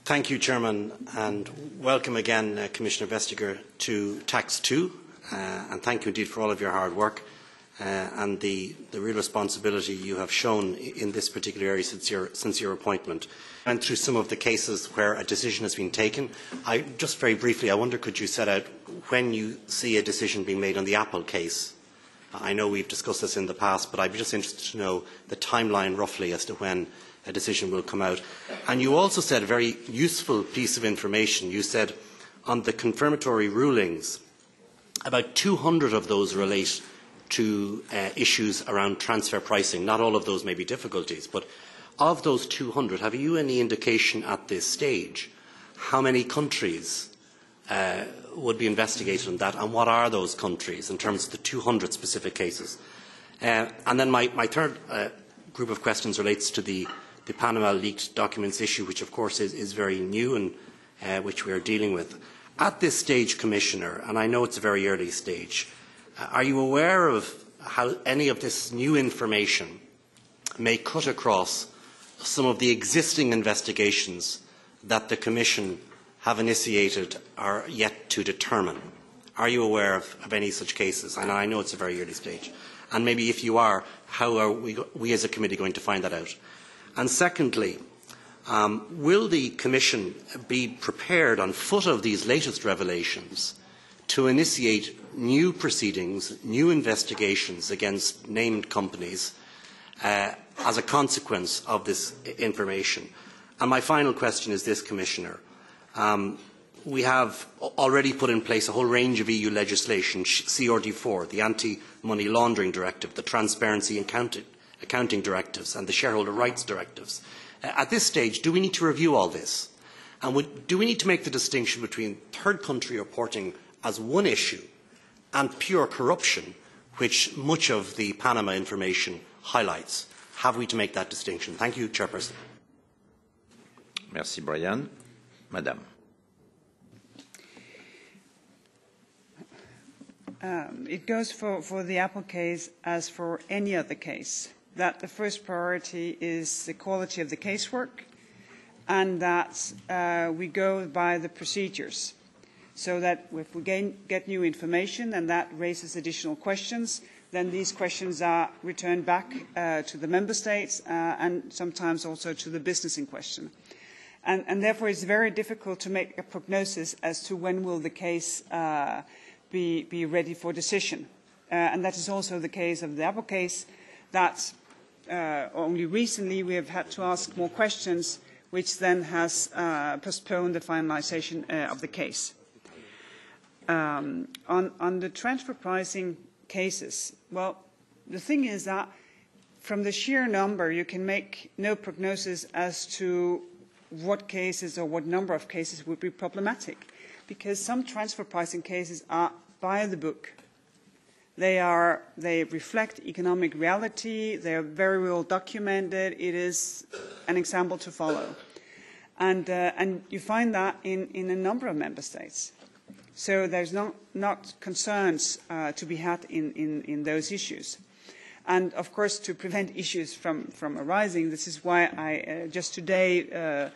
Thank you, Chairman, and welcome again, Commissioner Vestager, to Tax 2, and thank you indeed for all of your hard work and the real responsibility you have shown in this particular area since your appointment. And through some of the cases where a decision has been taken, just very briefly, I wonder, could you set out when you see a decision being made on the Apple case? I know we've discussed this in the past, but I'd be just interested to know the timeline roughly as to when a decision will come out. And you also said a very useful piece of information. You said on the confirmatory rulings, about 200 of those relate to issues around transfer pricing. Not all of those may be difficulties, but of those 200, have you any indication at this stage how many countries would be investigated on that, and what are those countries in terms of the 200 specific cases? And then my third group of questions relates to the Panama leaked documents issue, which of course is very new and which we are dealing with. At this stage, Commissioner, and I know it's a very early stage, are you aware of how any of this new information may cut across some of the existing investigations that the Commission have initiated or yet to determine? Are you aware of any such cases? And I know it's a very early stage. And maybe if you are, how are we as a committee going to find that out? And secondly, will the Commission be prepared on foot of these latest revelations to initiate new proceedings, new investigations against named companies as a consequence of this information? And my final question is this, Commissioner. We have already put in place a whole range of EU legislation, CRD4, the Anti-Money Laundering Directive, the Transparency Accounting Directives and the Shareholder Rights Directives. At this stage, do we need to review all this? And do we need to make the distinction between third country reporting as one issue and pure corruption, which much of the Panama information highlights? Have we to make that distinction? Thank you, Chairperson. Merci, Brian. Madame. It goes for the Apple case as for any other case, that the first priority is the quality of the casework and that we go by the procedures, so that if we get new information and that raises additional questions, then these questions are returned back to the member states and sometimes also to the business in question. And therefore it's very difficult to make a prognosis as to when will the case be ready for decision. And that is also the case of the Apple case, that only recently we have had to ask more questions, which then has postponed the finalisation of the case. On the transfer pricing cases, well, the thing is that from the sheer number you can make no prognosis as to what cases or what number of cases would be problematic, because some transfer pricing cases are by the book. They reflect economic reality. They are very well documented. It is an example to follow, and you find that in a number of member states. So there's not concerns to be had in those issues. And of course, to prevent issues from arising, this is why I just today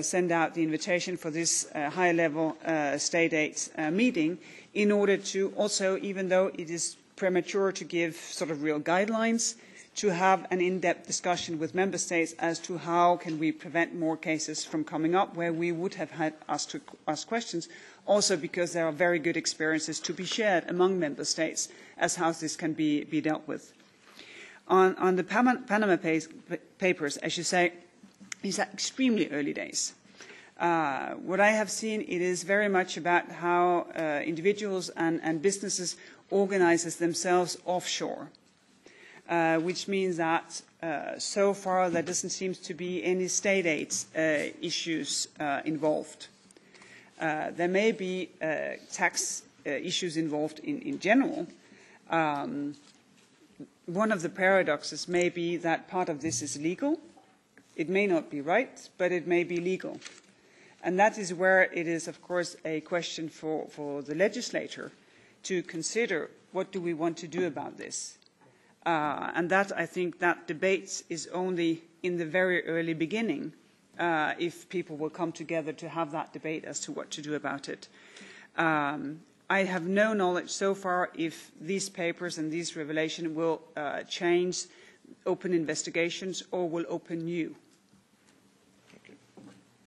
send out the invitation for this high-level state aid meeting, in order to also, even though it is premature to give sort of real guidelines, to have an in-depth discussion with member states as to how can we prevent more cases from coming up where we would have had asked to ask questions, also because there are very good experiences to be shared among member states as how this can be dealt with. On the Panama papers, as you say, these are extremely early days. What I have seen, it is very much about how individuals and businesses organize themselves offshore, which means that so far there doesn't seem to be any state aid issues involved. There may be tax issues involved in general. One of the paradoxes may be that part of this is legal. It may not be right, but it may be legal. And that is where it is, of course, a question for the legislator to consider what do we want to do about this. And that, I think, that debate is only in the very early beginning if people will come together to have that debate as to what to do about it. I have no knowledge so far if these papers and these revelations will change open investigations or will open new.